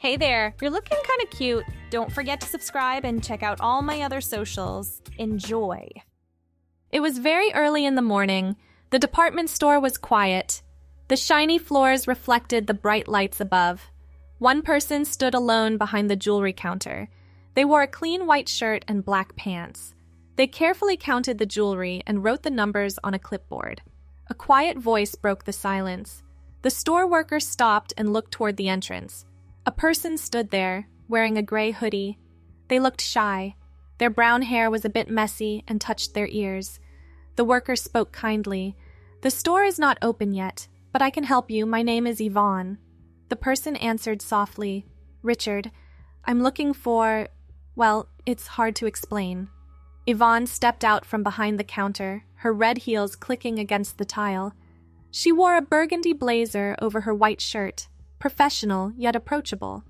Hey there, you're looking kind of cute. Don't forget to subscribe and check out all my other socials. Enjoy. It was very early in the morning. The department store was quiet. The shiny floors reflected the bright lights above. One person stood alone behind the jewelry counter. They wore a clean white shirt and black pants. They carefully counted the jewelry and wrote the numbers on a clipboard. A quiet voice broke the silence. The store worker stopped and looked toward the entrance. A person stood there, wearing a gray hoodie. They looked shy. Their brown hair was a bit messy and touched their ears. The worker spoke kindly. "The store is not open yet, but I can help you. My name is Yvonne." The person answered softly, "Richard, I'm looking for... well, it's hard to explain." Yvonne stepped out from behind the counter, her red heels clicking against the tile. She wore a burgundy blazer over her white shirt, professional yet approachable.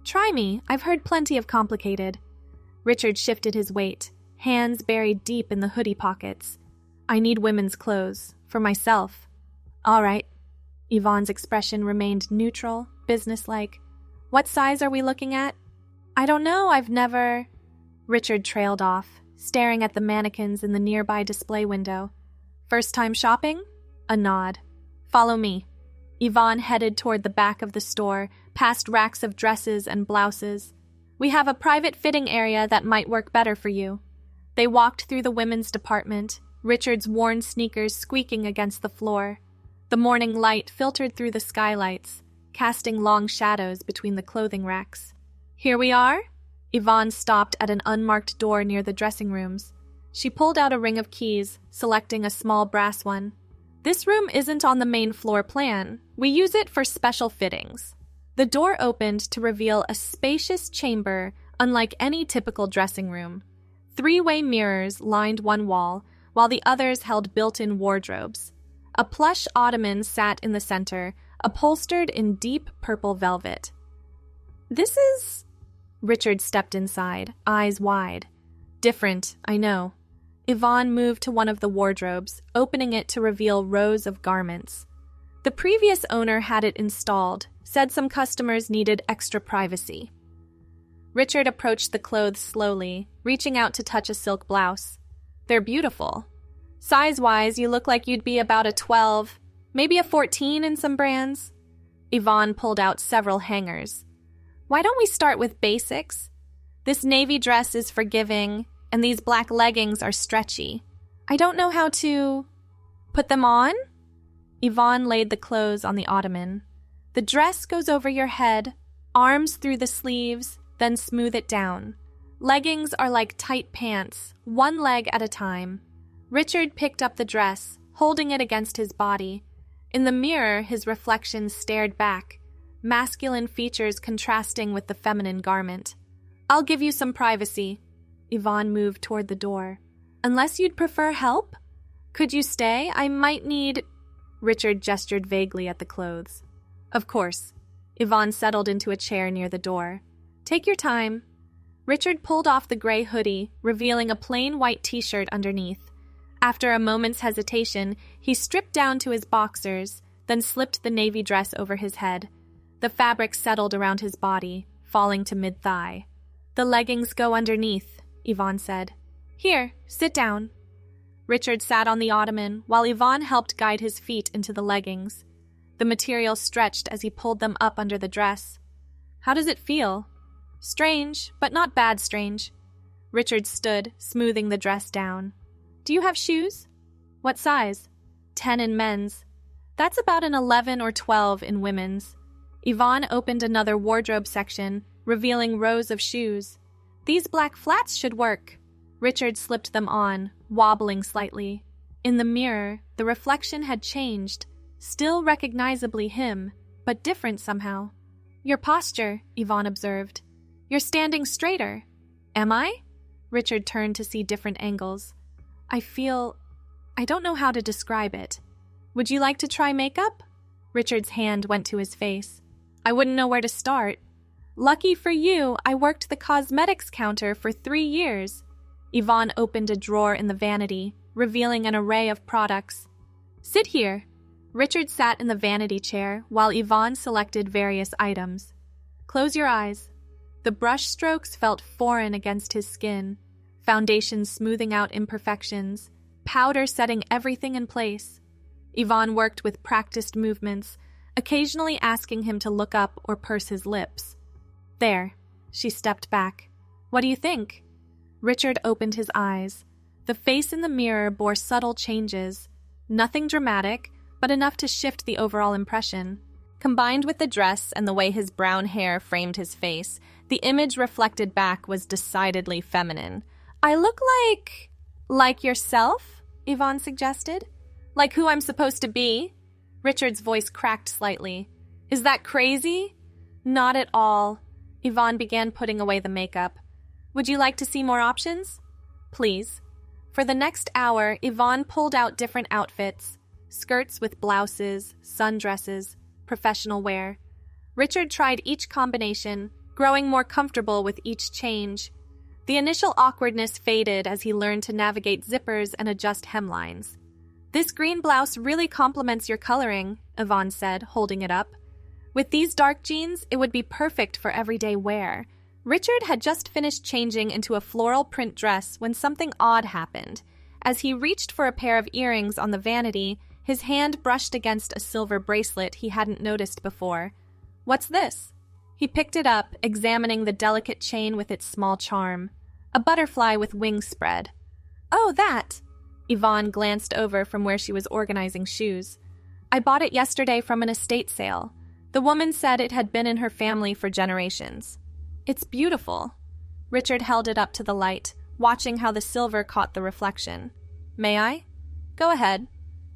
"Try me, I've heard plenty of complicated." Richard shifted his weight, hands buried deep in the hoodie pockets. "I need women's clothes, for myself." "All right." Yvonne's expression remained neutral, businesslike. "What size are we looking at?" "I don't know, I've never..." Richard trailed off, staring at the mannequins in the nearby display window. "First time shopping?" A nod. "Follow me." Yvonne headed toward the back of the store, past racks of dresses and blouses. "We have a private fitting area that might work better for you." They walked through the women's department, Richard's worn sneakers squeaking against the floor. The morning light filtered through the skylights, casting long shadows between the clothing racks. "Here we are?" Yvonne stopped at an unmarked door near the dressing rooms. She pulled out a ring of keys, selecting a small brass one. "This room isn't on the main floor plan. We use it for special fittings." The door opened to reveal a spacious chamber unlike any typical dressing room. Three-way mirrors lined one wall, while the others held built-in wardrobes. A plush ottoman sat in the center, upholstered in deep purple velvet. "This is..." Richard stepped inside, eyes wide. "Different, I know." Yvonne moved to one of the wardrobes, opening it to reveal rows of garments. The previous owner had it installed, said some customers needed extra privacy. Richard approached the clothes slowly, reaching out to touch a silk blouse. "They're beautiful. Size-wise, you look like you'd be about a 12, maybe a 14 in some brands." Yvonne pulled out several hangers. "Why don't we start with basics? This navy dress is forgiving, and these black leggings are stretchy. I don't know how to... put them on?" Yvonne laid the clothes on the ottoman. "The dress goes over your head, arms through the sleeves, then smooth it down. Leggings are like tight pants, one leg at a time." Richard picked up the dress, holding it against his body. In the mirror, his reflection stared back, masculine features contrasting with the feminine garment. "I'll give you some privacy." Yvonne moved toward the door. "Unless you'd prefer help? Could you stay? I might need..." Richard gestured vaguely at the clothes. "Of course." Yvonne settled into a chair near the door. "Take your time." Richard pulled off the gray hoodie, revealing a plain white t-shirt underneath. After a moment's hesitation, he stripped down to his boxers, then slipped the navy dress over his head. The fabric settled around his body, falling to mid-thigh. "The leggings go underneath," Yvonne said. "Here, sit down." Richard sat on the ottoman, while Yvonne helped guide his feet into the leggings. The material stretched as he pulled them up under the dress. "How does it feel?" "Strange, but not bad strange." Richard stood, smoothing the dress down. "Do you have shoes?" "What size?" 10 in men's. "That's about an 11 or 12 in women's." Yvonne opened another wardrobe section, revealing rows of shoes. "These black flats should work." Richard slipped them on, wobbling slightly. In the mirror, the reflection had changed, still recognizably him, but different somehow. "Your posture," Yvonne observed. "You're standing straighter." "Am I?" Richard turned to see different angles. I don't know how to describe it. Would you like to try makeup?" Richard's hand went to his face. "I wouldn't know where to start." "Lucky for you, I worked the cosmetics counter for 3 years. Yvonne opened a drawer in the vanity, revealing an array of products. "Sit here." Richard sat in the vanity chair while Yvonne selected various items. Close your eyes. The brush strokes felt foreign against his skin, foundation smoothing out imperfections, powder setting everything in place. Yvonne worked with practiced movements, occasionally asking him to look up or purse his lips. There, she stepped back. What do you think? Richard opened his eyes. The face in the mirror bore subtle changes. Nothing dramatic, but enough to shift the overall impression. Combined with the dress and the way his brown hair framed his face, the image reflected back was decidedly feminine. I look like yourself? Yvonne suggested. Like who I'm supposed to be? Richard's voice cracked slightly. Is that crazy? Not at all. Yvonne began putting away the makeup. Would you like to see more options? Please. For the next hour, Yvonne pulled out different outfits, skirts with blouses, sundresses, professional wear. Richard tried each combination, growing more comfortable with each change. The initial awkwardness faded as he learned to navigate zippers and adjust hemlines. This green blouse really complements your coloring, Yvonne said, holding it up. With these dark jeans, it would be perfect for everyday wear. Richard had just finished changing into a floral print dress when something odd happened. As he reached for a pair of earrings on the vanity, his hand brushed against a silver bracelet he hadn't noticed before. What's this? He picked it up, examining the delicate chain with its small charm. A butterfly with wings spread. Oh, that! Yvonne glanced over from where she was organizing shoes. I bought it yesterday from an estate sale. The woman said it had been in her family for generations. It's beautiful. Richard held it up to the light, watching how the silver caught the reflection. May I? Go ahead.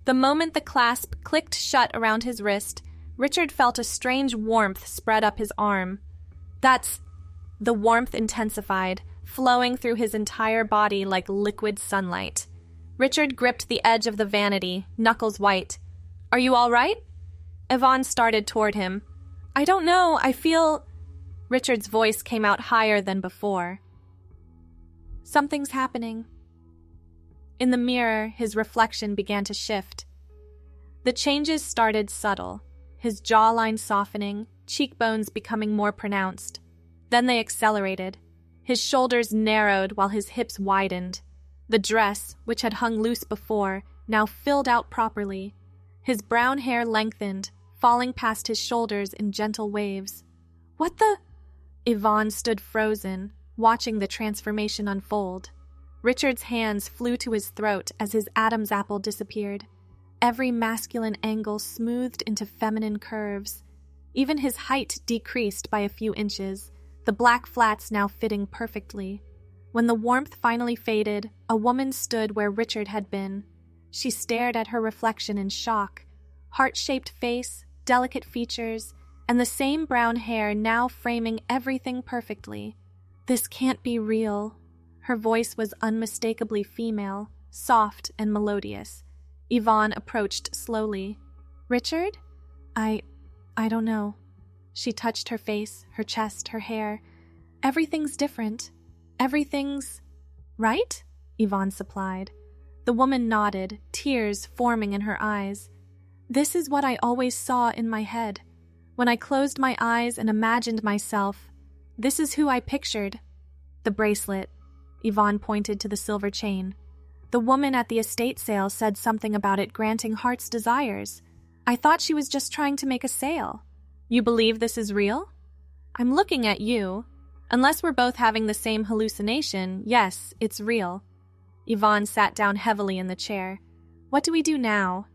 The moment the clasp clicked shut around his wrist, Richard felt a strange warmth spread up his arm. The warmth intensified, flowing through his entire body like liquid sunlight. Richard gripped the edge of the vanity, knuckles white. Are you all right? Yvonne started toward him. I don't know, I feel... Richard's voice came out higher than before. Something's happening. In the mirror, his reflection began to shift. The changes started subtle, his jawline softening, cheekbones becoming more pronounced. Then they accelerated. His shoulders narrowed while his hips widened. The dress, which had hung loose before, now filled out properly. His brown hair lengthened, falling past his shoulders in gentle waves. What the... Yvonne stood frozen, watching the transformation unfold. Richard's hands flew to his throat as his Adam's apple disappeared. Every masculine angle smoothed into feminine curves. Even his height decreased by a few inches, the black flats now fitting perfectly. When the warmth finally faded, a woman stood where Richard had been. She stared at her reflection in shock. Heart-shaped face, delicate features, and the same brown hair now framing everything perfectly. This can't be real. Her voice was unmistakably female, soft and melodious. Yvonne approached slowly. Richard? I don't know. She touched her face, her chest, her hair. Everything's different. Everything's... right? Yvonne supplied. The woman nodded, tears forming in her eyes. This is what I always saw in my head. When I closed my eyes and imagined myself, this is who I pictured. The bracelet. Yvonne pointed to the silver chain. The woman at the estate sale said something about it granting heart's desires. I thought she was just trying to make a sale. You believe this is real? I'm looking at you. Unless we're both having the same hallucination, yes, it's real. Yvonne sat down heavily in the chair. What do we do now?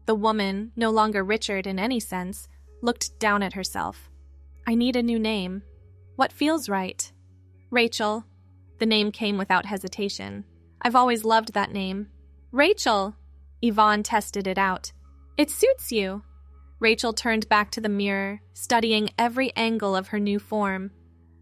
The woman, no longer Richard in any sense, looked down at herself. I need a new name. What feels right? Rachel. The name came without hesitation. I've always loved that name. Rachel! Yvonne tested it out. It suits you. Rachel turned back to the mirror, studying every angle of her new form.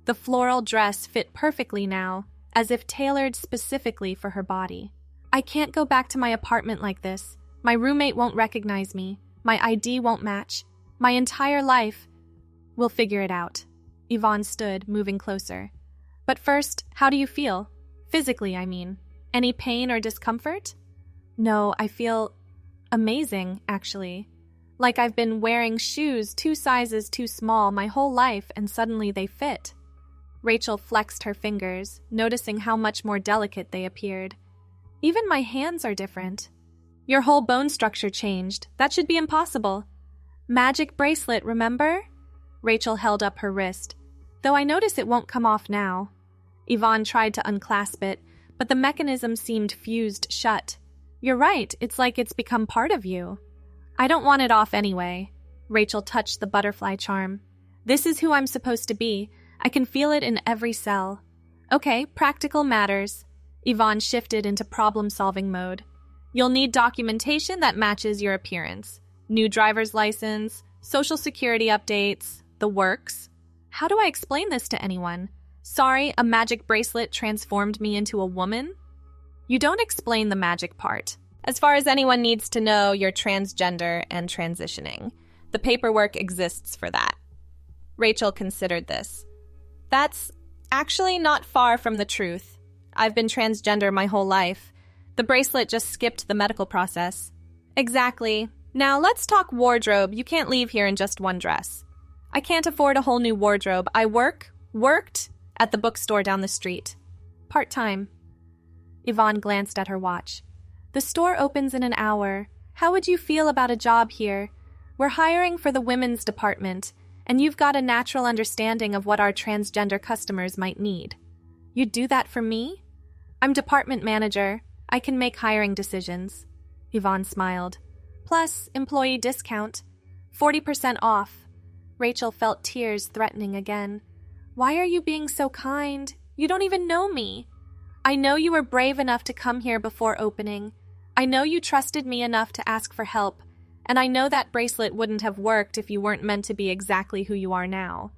The floral dress fit perfectly now, as if tailored specifically for her body. I can't go back to my apartment like this. My roommate won't recognize me. My ID won't match. My entire life. We'll figure it out. Yvonne stood, moving closer. But first, how do you feel? Physically, I mean. Any pain or discomfort? No, I feel amazing, actually. Like I've been wearing shoes 2 sizes too small my whole life and suddenly they fit. Rachel flexed her fingers, noticing how much more delicate they appeared. Even my hands are different. Your whole bone structure changed. That should be impossible. Magic bracelet, remember? Rachel held up her wrist, though I notice it won't come off now. Yvonne tried to unclasp it, but the mechanism seemed fused shut. You're right, it's like it's become part of you. I don't want it off anyway. Rachel touched the butterfly charm. This is who I'm supposed to be. I can feel it in every cell. Okay, practical matters. Yvonne shifted into problem-solving mode. You'll need documentation that matches your appearance. New driver's license, social security updates, the works. How do I explain this to anyone? Sorry, a magic bracelet transformed me into a woman? You don't explain the magic part. As far as anyone needs to know, you're transgender and transitioning. The paperwork exists for that. Rachel considered this. That's actually not far from the truth. I've been transgender my whole life. The bracelet just skipped the medical process. Exactly. Now let's talk wardrobe. You can't leave here in just one dress. I can't afford a whole new wardrobe. I worked at the bookstore down the street. Part-time. Yvonne glanced at her watch. The store opens in an hour. How would you feel about a job here? We're hiring for the women's department, and you've got a natural understanding of what our transgender customers might need. You'd do that for me? I'm department manager. I can make hiring decisions. Yvonne smiled. Plus, employee discount. 40% off. Rachel felt tears threatening again. Why are you being so kind? You don't even know me. I know you were brave enough to come here before opening. I know you trusted me enough to ask for help, and I know that bracelet wouldn't have worked if you weren't meant to be exactly who you are now.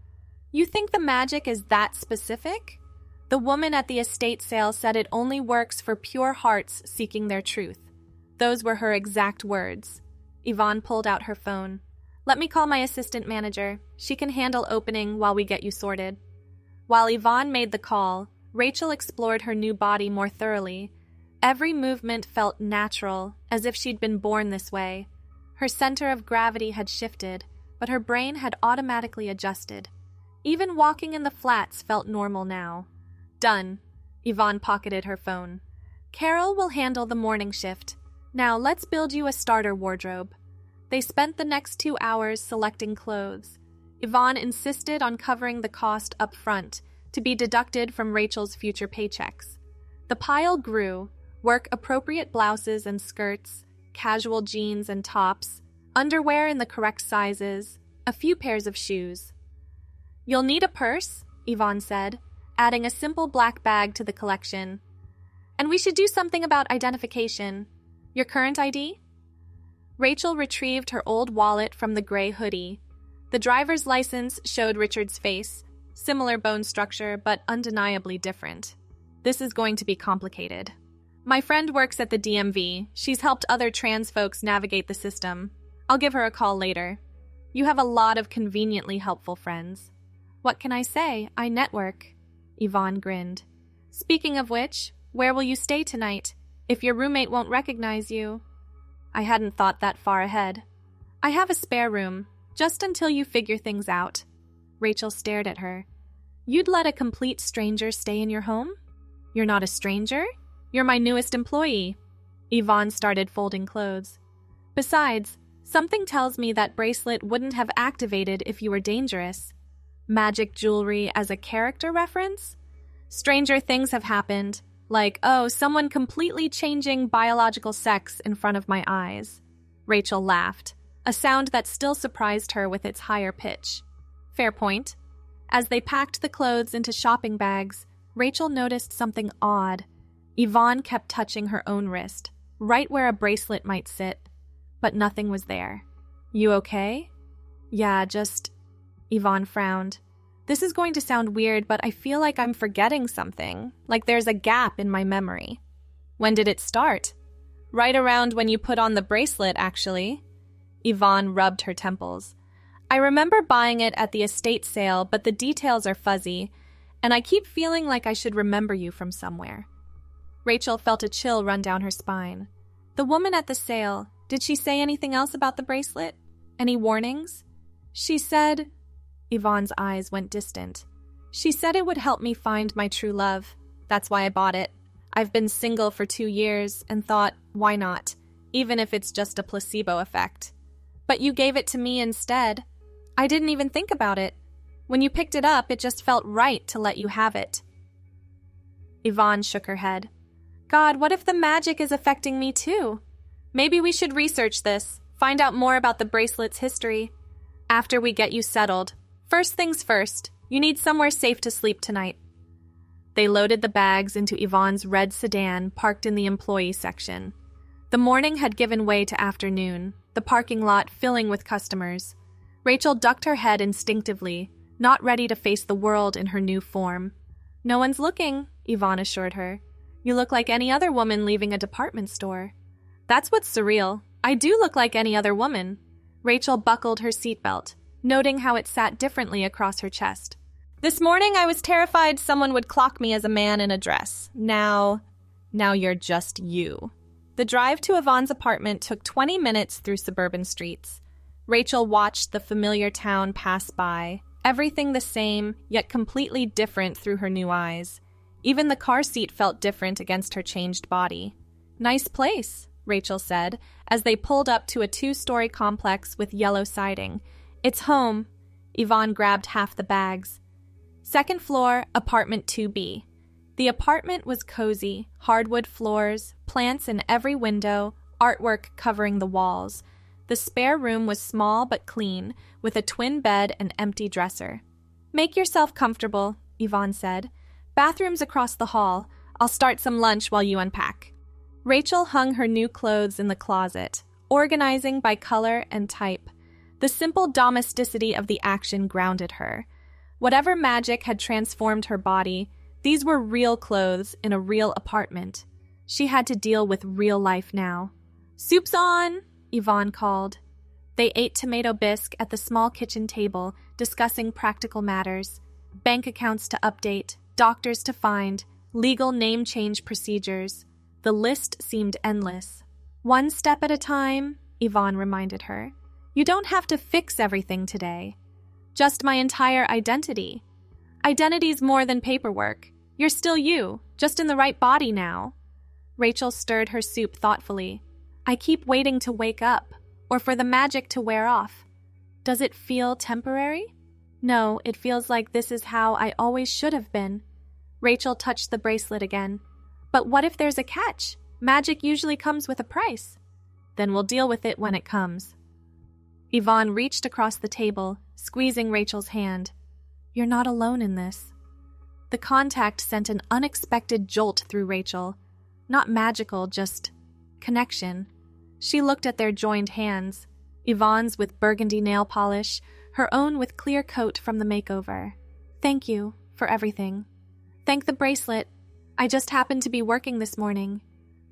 You think the magic is that specific? The woman at the estate sale said it only works for pure hearts seeking their truth. Those were her exact words. Yvonne pulled out her phone. Let me call my assistant manager. She can handle opening while we get you sorted. While Yvonne made the call, Rachel explored her new body more thoroughly. Every movement felt natural, as if she'd been born this way. Her center of gravity had shifted, but her brain had automatically adjusted. Even walking in the flats felt normal now. Done. Yvonne pocketed her phone. Carol will handle the morning shift. Now let's build you a starter wardrobe. They spent the next 2 hours selecting clothes. Yvonne insisted on covering the cost up front to be deducted from Rachel's future paychecks. The pile grew, work-appropriate blouses and skirts, casual jeans and tops, underwear in the correct sizes, a few pairs of shoes. You'll need a purse, Yvonne said, adding a simple black bag to the collection. And we should do something about identification. Your current ID? Rachel retrieved her old wallet from the gray hoodie. The driver's license showed Richard's face, similar bone structure, but undeniably different. This is going to be complicated. My friend works at the DMV. She's helped other trans folks navigate the system. I'll give her a call later. You have a lot of conveniently helpful friends. What can I say? I network. Yvonne grinned. Speaking of which, where will you stay tonight? If your roommate won't recognize you. I hadn't thought that far ahead. I have a spare room, just until you figure things out. Rachel stared at her. You'd let a complete stranger stay in your home? You're not a stranger? You're my newest employee. Yvonne started folding clothes. Besides, something tells me that bracelet wouldn't have activated if you were dangerous. Magic jewelry as a character reference? Stranger things have happened, like, someone completely changing biological sex in front of my eyes. Rachel laughed, a sound that still surprised her with its higher pitch. Fair point. As they packed the clothes into shopping bags, Rachel noticed something odd. Yvonne kept touching her own wrist, right where a bracelet might sit, but nothing was there. You okay? Yeah, Yvonne frowned. This is going to sound weird, but I feel like I'm forgetting something, like there's a gap in my memory. When did it start? Right around when you put on the bracelet, actually. Yvonne rubbed her temples. I remember buying it at the estate sale, but the details are fuzzy, and I keep feeling like I should remember you from somewhere. Rachel felt a chill run down her spine. The woman at the sale, did she say anything else about the bracelet? Any warnings? She said... Yvonne's eyes went distant. She said it would help me find my true love. That's why I bought it. I've been single for 2 years and thought, why not? Even if it's just a placebo effect. But you gave it to me instead. I didn't even think about it. When you picked it up, it just felt right to let you have it. Yvonne shook her head. God, what if the magic is affecting me too? Maybe we should research this, find out more about the bracelet's history. After we get you settled. First things first, you need somewhere safe to sleep tonight. They loaded the bags into Yvonne's red sedan parked in the employee section. The morning had given way to afternoon, the parking lot filling with customers. Rachel ducked her head instinctively, not ready to face the world in her new form. No one's looking, Yvonne assured her. You look like any other woman leaving a department store. That's what's surreal. I do look like any other woman. Rachel buckled her seatbelt, noting how it sat differently across her chest. This morning I was terrified someone would clock me as a man in a dress. Now you're just you. The drive to Yvonne's apartment took 20 minutes through suburban streets. Rachel watched the familiar town pass by, everything the same, yet completely different through her new eyes. Even the car seat felt different against her changed body. Nice place, Rachel said, as they pulled up to a 2-story complex with yellow siding. It's home. Yvonne grabbed half the bags. Second floor, apartment 2B. The apartment was cozy, hardwood floors, plants in every window, artwork covering the walls. The spare room was small but clean, with a twin bed and empty dresser. Make yourself comfortable, Yvonne said. Bathrooms across the hall. I'll start some lunch while you unpack. Rachel hung her new clothes in the closet, organizing by color and type. The simple domesticity of the action grounded her. Whatever magic had transformed her body, these were real clothes in a real apartment. She had to deal with real life now. Soup's on, Yvonne called. They ate tomato bisque at the small kitchen table, discussing practical matters. Bank accounts to update, doctors to find, legal name change procedures. The list seemed endless. One step at a time, Yvonne reminded her. You don't have to fix everything today. Just my entire identity. Identity's more than paperwork. You're still you, just in the right body now. Rachel stirred her soup thoughtfully. I keep waiting to wake up, or for the magic to wear off. Does it feel temporary? No, it feels like this is how I always should have been. Rachel touched the bracelet again. But what if there's a catch? Magic usually comes with a price. Then we'll deal with it when it comes. Yvonne reached across the table, squeezing Rachel's hand. You're not alone in this. The contact sent an unexpected jolt through Rachel. Not magical, just connection. She looked at their joined hands, Yvonne's with burgundy nail polish, her own with clear coat from the makeover. Thank you for everything. Thank the bracelet. I just happened to be working this morning.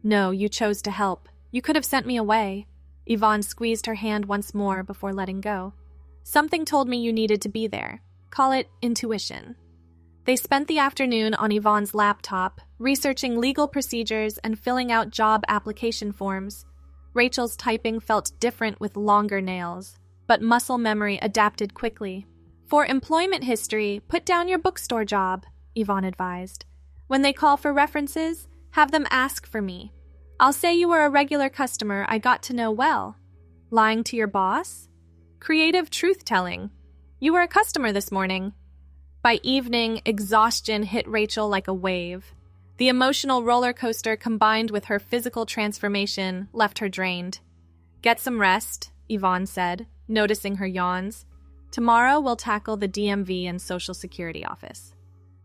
No, you chose to help. You could have sent me away. Yvonne squeezed her hand once more before letting go. Something told me you needed to be there. Call it intuition. They spent the afternoon on Yvonne's laptop, researching legal procedures and filling out job application forms. Rachel's typing felt different with longer nails, but muscle memory adapted quickly. For employment history, put down your bookstore job, Yvonne advised. When they call for references, have them ask for me. I'll say you were a regular customer I got to know well. Lying to your boss? Creative truth-telling. You were a customer this morning. By evening, exhaustion hit Rachel like a wave. The emotional roller coaster combined with her physical transformation left her drained. Get some rest, Yvonne said, noticing her yawns. Tomorrow we'll tackle the DMV and Social Security office.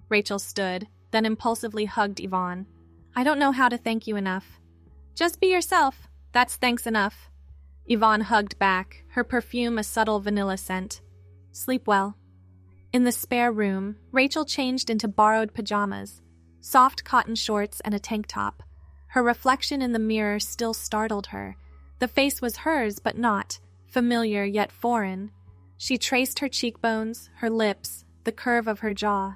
Rachel stood, then impulsively hugged Yvonne. I don't know how to thank you enough. Just be yourself. That's thanks enough. Yvonne hugged back, her perfume a subtle vanilla scent. Sleep well. In the spare room, Rachel changed into borrowed pajamas, soft cotton shorts and a tank top. Her reflection in the mirror still startled her. The face was hers, but not, familiar yet foreign. She traced her cheekbones, her lips, the curve of her jaw.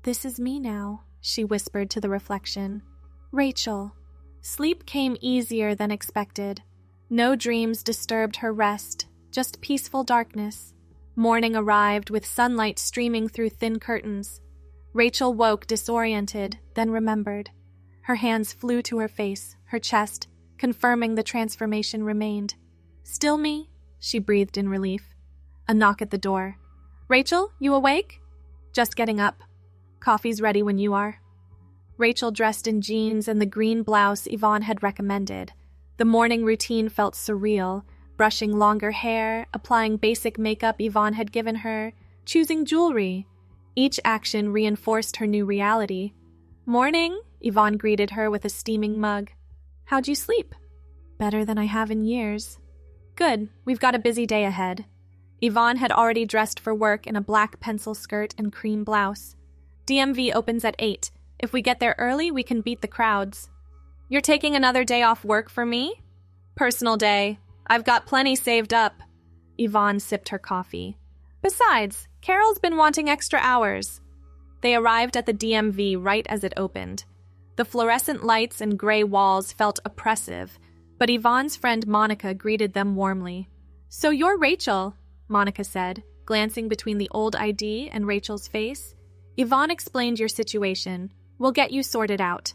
This is me now, she whispered to the reflection. Rachel. Sleep came easier than expected. No dreams disturbed her rest, just peaceful darkness. Morning arrived with sunlight streaming through thin curtains. Rachel woke disoriented, then remembered. Her hands flew to her face, her chest, confirming the transformation remained. "Still me?" she breathed in relief. A knock at the door. "Rachel, you awake?" "Just getting up. Coffee's ready when you are." Rachel dressed in jeans and the green blouse Yvonne had recommended. The morning routine felt surreal, brushing longer hair, applying basic makeup Yvonne had given her, choosing jewelry. Each action reinforced her new reality. "Morning," Yvonne greeted her with a steaming mug. "How'd you sleep?" "Better than I have in years." "Good, we've got a busy day ahead." Yvonne had already dressed for work in a black pencil skirt and cream blouse. "DMV opens at 8. If we get there early, we can beat the crowds." "You're taking another day off work for me?" "Personal day. I've got plenty saved up." Yvonne sipped her coffee. "Besides, Carol's been wanting extra hours." They arrived at the DMV right as it opened. The fluorescent lights and gray walls felt oppressive, but Yvonne's friend Monica greeted them warmly. "So you're Rachel," Monica said, glancing between the old ID and Rachel's face. "Yvonne explained your situation. We'll get you sorted out."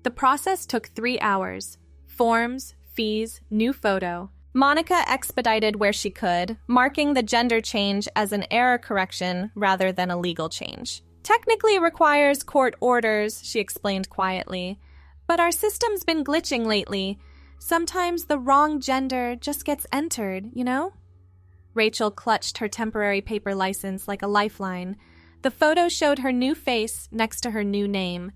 The process took 3 hours. Forms, fees, new photo. Monica expedited where she could, marking the gender change as an error correction rather than a legal change. "Technically it requires court orders," she explained quietly. "But our system's been glitching lately. Sometimes the wrong gender just gets entered, you know?" Rachel clutched her temporary paper license like a lifeline. The photo showed her new face next to her new name,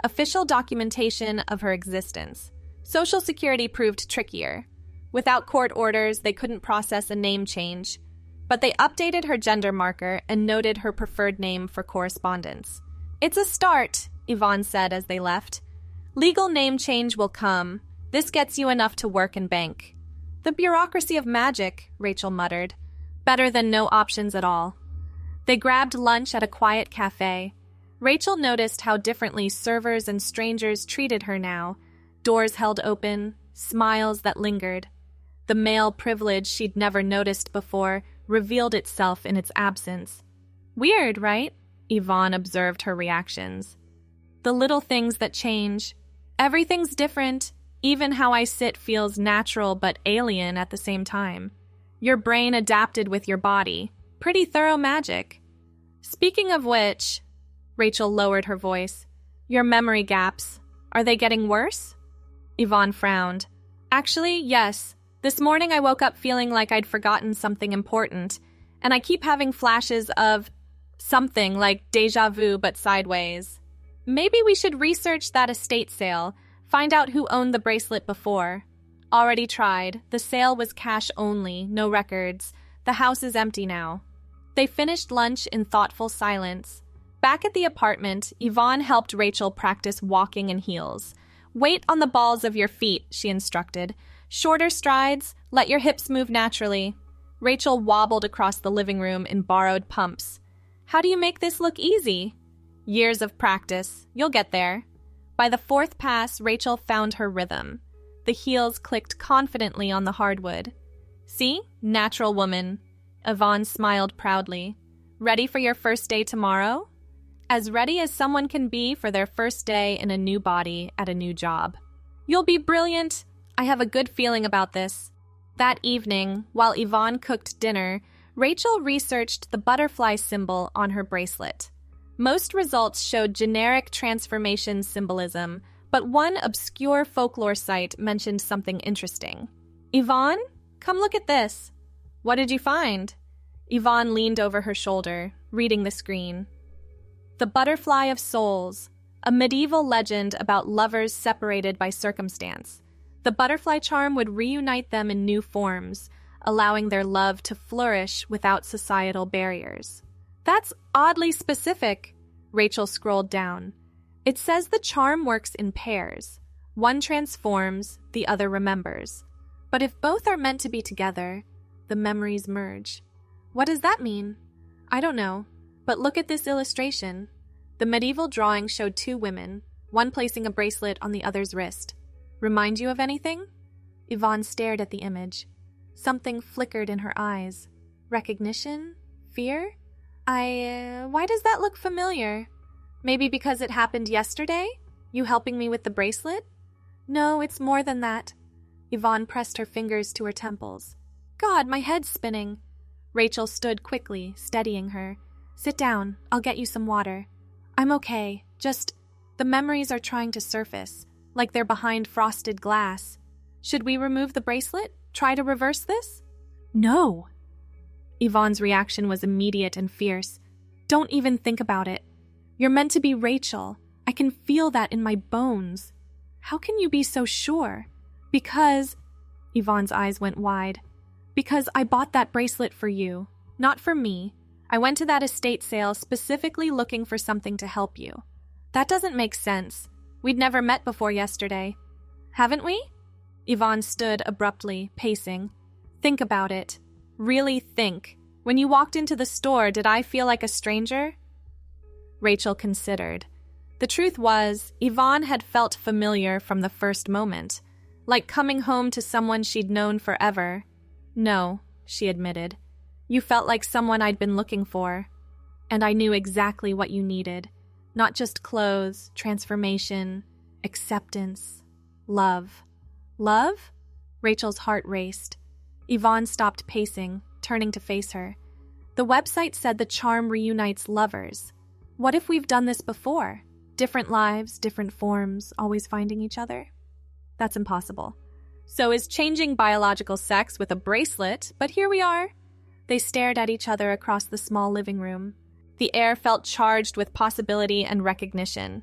official documentation of her existence. Social Security proved trickier. Without court orders, they couldn't process a name change. But they updated her gender marker and noted her preferred name for correspondence. "It's a start," Yvonne said as they left. "Legal name change will come. This gets you enough to work and bank." "The bureaucracy of magic," Rachel muttered. "Better than no options at all." They grabbed lunch at a quiet cafe. Rachel noticed how differently servers and strangers treated her now. Doors held open, smiles that lingered. The male privilege she'd never noticed before revealed itself in its absence. "Weird, right?" Yvonne observed her reactions. "The little things that change. Everything's different. Even how I sit feels natural but alien at the same time. Your brain adapted with your body. Pretty thorough magic." "Speaking of which," Rachel lowered her voice, "your memory gaps, are they getting worse?" Yvonne frowned. "Actually, yes. This morning I woke up feeling like I'd forgotten something important, and I keep having flashes of something like déjà vu but sideways. Maybe we should research that estate sale, find out who owned the bracelet before." "Already tried. The sale was cash only, no records. The house is empty now." They finished lunch in thoughtful silence. Back at the apartment, Yvonne helped Rachel practice walking in heels. "Weight on the balls of your feet," she instructed. "Shorter strides, let your hips move naturally." Rachel wobbled across the living room in borrowed pumps. "How do you make this look easy?" "Years of practice. You'll get there." By the 4th pass, Rachel found her rhythm. The heels clicked confidently on the hardwood. "See? Natural woman." Yvonne smiled proudly. "Ready for your first day tomorrow?" "As ready as someone can be for their first day in a new body at a new job." "You'll be brilliant. I have a good feeling about this." That evening, while Yvonne cooked dinner, Rachel researched the butterfly symbol on her bracelet. Most results showed generic transformation symbolism, but one obscure folklore site mentioned something interesting. "Yvonne, come look at this." "What did you find?" Yvonne leaned over her shoulder, reading the screen. "The Butterfly of Souls, a medieval legend about lovers separated by circumstance. The butterfly charm would reunite them in new forms, allowing their love to flourish without societal barriers." "That's oddly specific." Rachel scrolled down. "It says the charm works in pairs. One transforms, the other remembers. But if both are meant to be together, the memories merge." "What does that mean?" "I don't know. But look at this illustration." The medieval drawing showed 2 women, one placing a bracelet on the other's wrist. "Remind you of anything?" Yvonne stared at the image. Something flickered in her eyes. Recognition? Fear? Why does that look familiar? Maybe because it happened yesterday? You helping me with the bracelet? No, it's more than that. Yvonne pressed her fingers to her temples. God, my head's spinning. Rachel stood quickly, steadying her. Sit down, I'll get you some water. I'm okay, just the memories are trying to surface, like they're behind frosted glass. Should we remove the bracelet? Try to reverse this? No. Yvonne's reaction was immediate and fierce. Don't even think about it. You're meant to be Rachel. I can feel that in my bones. How can you be so sure? Because... Yvonne's eyes went wide. Because I bought that bracelet for you, not for me. I went to that estate sale specifically looking for something to help you. That doesn't make sense. We'd never met before yesterday. Haven't we? Yvonne stood abruptly, pacing. Think about it. Really think. When you walked into the store, did I feel like a stranger? Rachel considered. The truth was, Yvonne had felt familiar from the first moment, like coming home to someone she'd known forever. No, she admitted. You felt like someone I'd been looking for. And I knew exactly what you needed. Not just clothes, transformation, acceptance, love. Love? Rachel's heart raced. Yvonne stopped pacing, turning to face her. The website said the charm reunites lovers. What if we've done this before? Different lives, different forms, always finding each other? That's impossible. So is changing biological sex with a bracelet, but here we are. They stared at each other across the small living room. The air felt charged with possibility and recognition.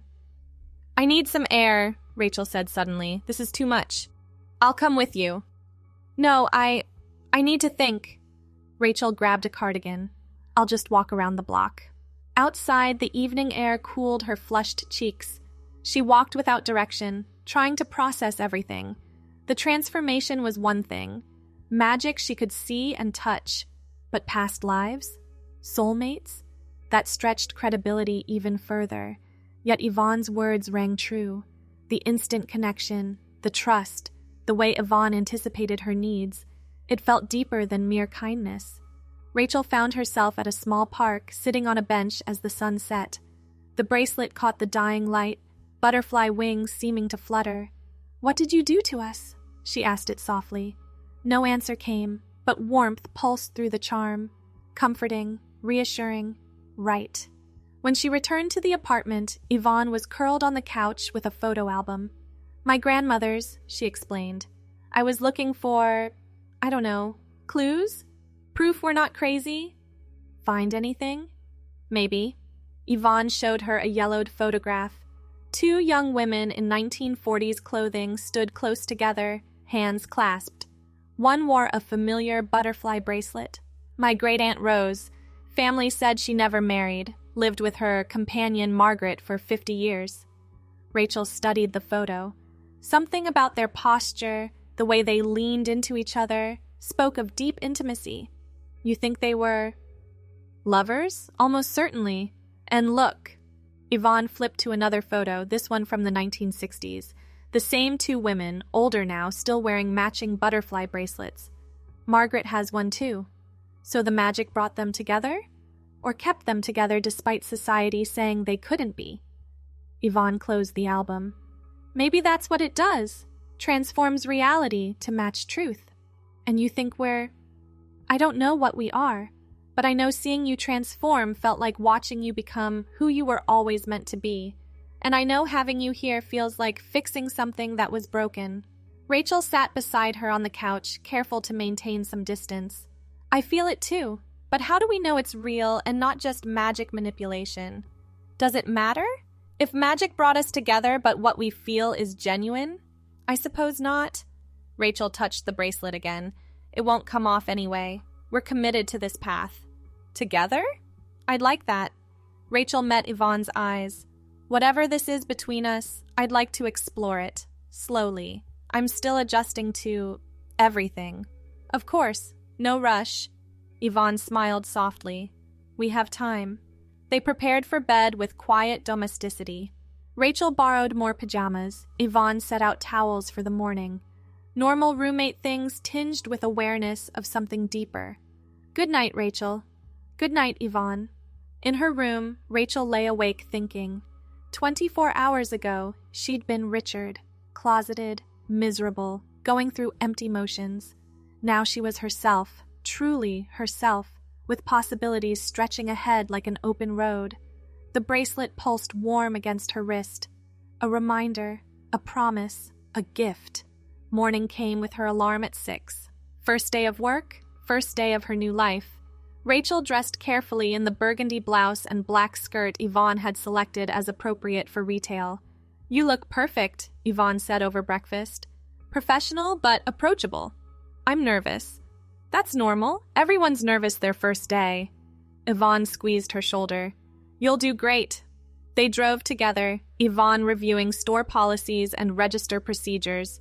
I need some air, Rachel said suddenly. This is too much. I'll come with you. No, I need to think. Rachel grabbed a cardigan. I'll just walk around the block. Outside, the evening air cooled her flushed cheeks. She walked without direction, trying to process everything. The transformation was one thing. Magic she could see and touch. But past lives? Soulmates? That stretched credibility even further. Yet Yvonne's words rang true. The instant connection, the trust, the way Yvonne anticipated her needs. It felt deeper than mere kindness. Rachel found herself at a small park, sitting on a bench as the sun set. The bracelet caught the dying light, butterfly wings seeming to flutter. What did you do to us? She asked it softly. No answer came, but warmth pulsed through the charm. Comforting, reassuring, right. When she returned to the apartment, Yvonne was curled on the couch with a photo album. My grandmother's, she explained. I was looking for, I don't know, clues? Proof we're not crazy? Find anything? Maybe. Yvonne showed her a yellowed photograph. Two young women in 1940s clothing stood close together, hands clasped. One wore a familiar butterfly bracelet. My great-aunt Rose. Family said she never married, lived with her companion Margaret for 50 years. Rachel studied the photo. Something about their posture, the way they leaned into each other, spoke of deep intimacy. You think they were lovers? Almost certainly. And look. Yvonne flipped to another photo, this one from the 1960s. The same two women, older now, still wearing matching butterfly bracelets. Margaret has one too. So the magic brought them together? Or kept them together despite society saying they couldn't be? Yvonne closed the album. Maybe that's what it does. Transforms reality to match truth. And you think we're... I don't know what we are, but I know seeing you transform felt like watching you become who you were always meant to be. And I know having you here feels like fixing something that was broken. Rachel sat beside her on the couch, careful to maintain some distance. I feel it too, but how do we know it's real and not just magic manipulation? Does it matter? If magic brought us together but what we feel is genuine? I suppose not. Rachel touched the bracelet again. It won't come off anyway. We're committed to this path. Together? I'd like that. Rachel met Yvonne's eyes. Whatever this is between us, I'd like to explore it, slowly. I'm still adjusting to everything. Of course, no rush. Yvonne smiled softly. We have time. They prepared for bed with quiet domesticity. Rachel borrowed more pajamas. Yvonne set out towels for the morning. Normal roommate things tinged with awareness of something deeper. Good night, Rachel. Good night, Yvonne. In her room, Rachel lay awake thinking. 24 hours ago, she'd been Richard, closeted, miserable, going through empty motions. Now she was herself, truly herself, with possibilities stretching ahead like an open road. The bracelet pulsed warm against her wrist. A reminder, a promise, a gift. Morning came with her alarm at 6. First day of work, first day of her new life. Rachel dressed carefully in the burgundy blouse and black skirt Yvonne had selected as appropriate for retail. "You look perfect," Yvonne said over breakfast. "Professional, but approachable." "I'm nervous." "That's normal. Everyone's nervous their first day." Yvonne squeezed her shoulder. "You'll do great." They drove together, Yvonne reviewing store policies and register procedures.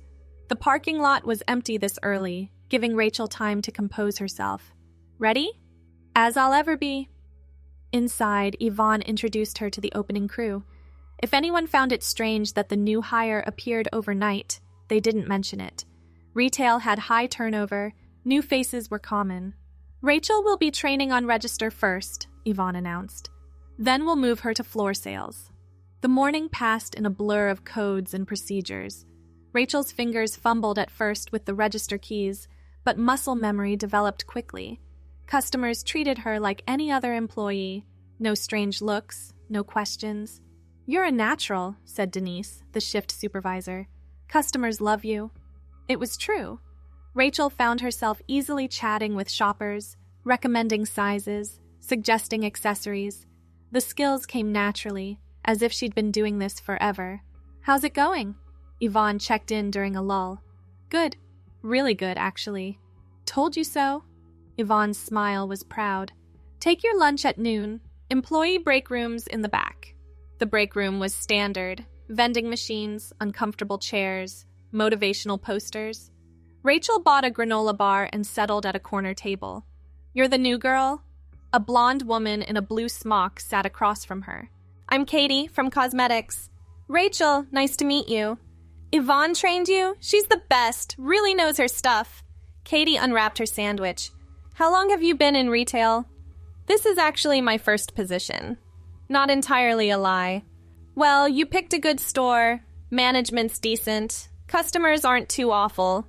The parking lot was empty this early, giving Rachel time to compose herself. "Ready?" "As I'll ever be." Inside, Yvonne introduced her to the opening crew. If anyone found it strange that the new hire appeared overnight, they didn't mention it. Retail had high turnover, new faces were common. "Rachel will be training on register first," Yvonne announced. "Then we'll move her to floor sales." The morning passed in a blur of codes and procedures. Rachel's fingers fumbled at first with the register keys, but muscle memory developed quickly. Customers treated her like any other employee. No strange looks, no questions. "You're a natural," said Denise, the shift supervisor. "Customers love you." It was true. Rachel found herself easily chatting with shoppers, recommending sizes, suggesting accessories. The skills came naturally, as if she'd been doing this forever. "How's it going?" Yvonne checked in during a lull. "Good. Really good, actually." "Told you so." Yvonne's smile was proud. "Take your lunch at noon. Employee break rooms in the back." The break room was standard. Vending machines, uncomfortable chairs, motivational posters. Rachel bought a granola bar and settled at a corner table. "You're the new girl?" A blonde woman in a blue smock sat across from her. "I'm Katie, from cosmetics." "Rachel, nice to meet you." "Yvonne trained you? She's the best, really knows her stuff." Katie unwrapped her sandwich. "How long have you been in retail?" "This is actually my first position." "Not entirely a lie." "Well, you picked a good store. Management's decent. Customers aren't too awful."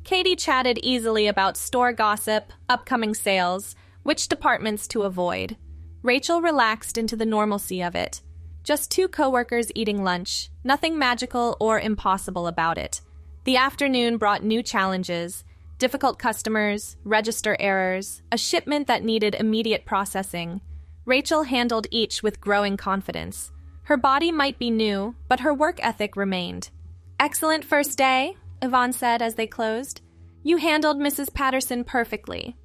Katie chatted easily about store gossip, upcoming sales, which departments to avoid. Rachel relaxed into the normalcy of it. Just two coworkers eating lunch, nothing magical or impossible about it. The afternoon brought new challenges, difficult customers, register errors, a shipment that needed immediate processing. Rachel handled each with growing confidence. Her body might be new, but her work ethic remained. "Excellent first day," Yvonne said as they closed. "You handled Mrs. Patterson perfectly."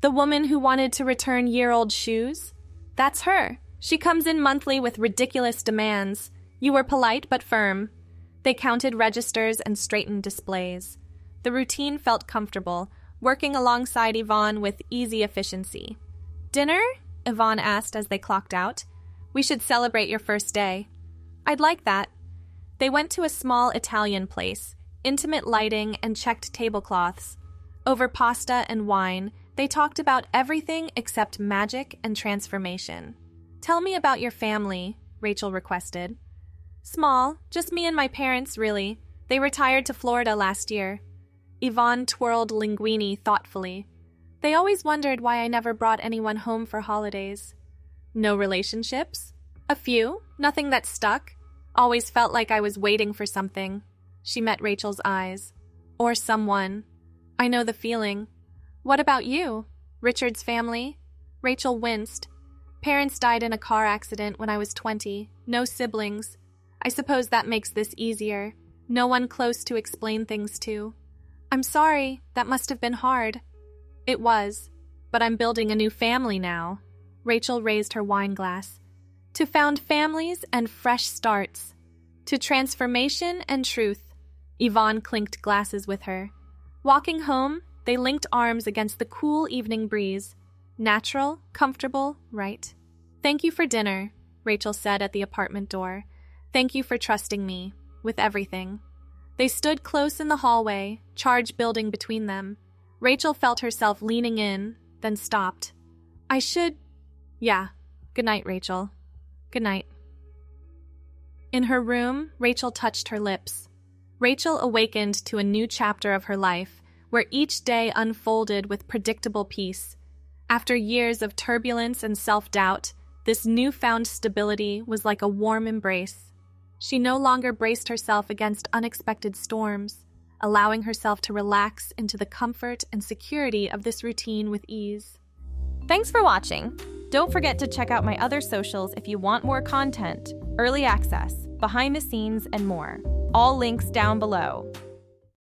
"The woman who wanted to return year-old shoes?" "That's her. She comes in monthly with ridiculous demands. You were polite but firm." They counted registers and straightened displays. The routine felt comfortable, working alongside Yvonne with easy efficiency. "Dinner?" Yvonne asked as they clocked out. "We should celebrate your first day." "I'd like that." They went to a small Italian place, intimate lighting and checked tablecloths. Over pasta and wine, they talked about everything except magic and transformation. "Tell me about your family," Rachel requested. "Small, just me and my parents, really. They retired to Florida last year." Yvonne twirled linguine thoughtfully. "They always wondered why I never brought anyone home for holidays." "No relationships?" "A few, nothing that stuck. Always felt like I was waiting for something." She met Rachel's eyes. "Or someone. I know the feeling." "What about you? Richard's family?" Rachel winced. "Parents died in a car accident when I was 20. No siblings. I suppose that makes this easier. No one close to explain things to." "I'm sorry. That must have been hard." "It was. But I'm building a new family now." Rachel raised her wine glass. "To found families and fresh starts. To transformation and truth." Yvonne clinked glasses with her. Walking home, they linked arms against the cool evening breeze. Natural, comfortable, right. "Thank you for dinner," Rachel said at the apartment door. "Thank you for trusting me, with everything." They stood close in the hallway, charge building between them. Rachel felt herself leaning in, then stopped. Yeah. Good night, Rachel. Good night. In her room, Rachel touched her lips. Rachel awakened to a new chapter of her life, where each day unfolded with predictable peace. After years of turbulence and self-doubt, this newfound stability was like a warm embrace. She no longer braced herself against unexpected storms, allowing herself to relax into the comfort and security of this routine with ease. Thanks for watching. Don't forget to check out my other socials if you want more content, early access, behind the scenes, and more. All links down below.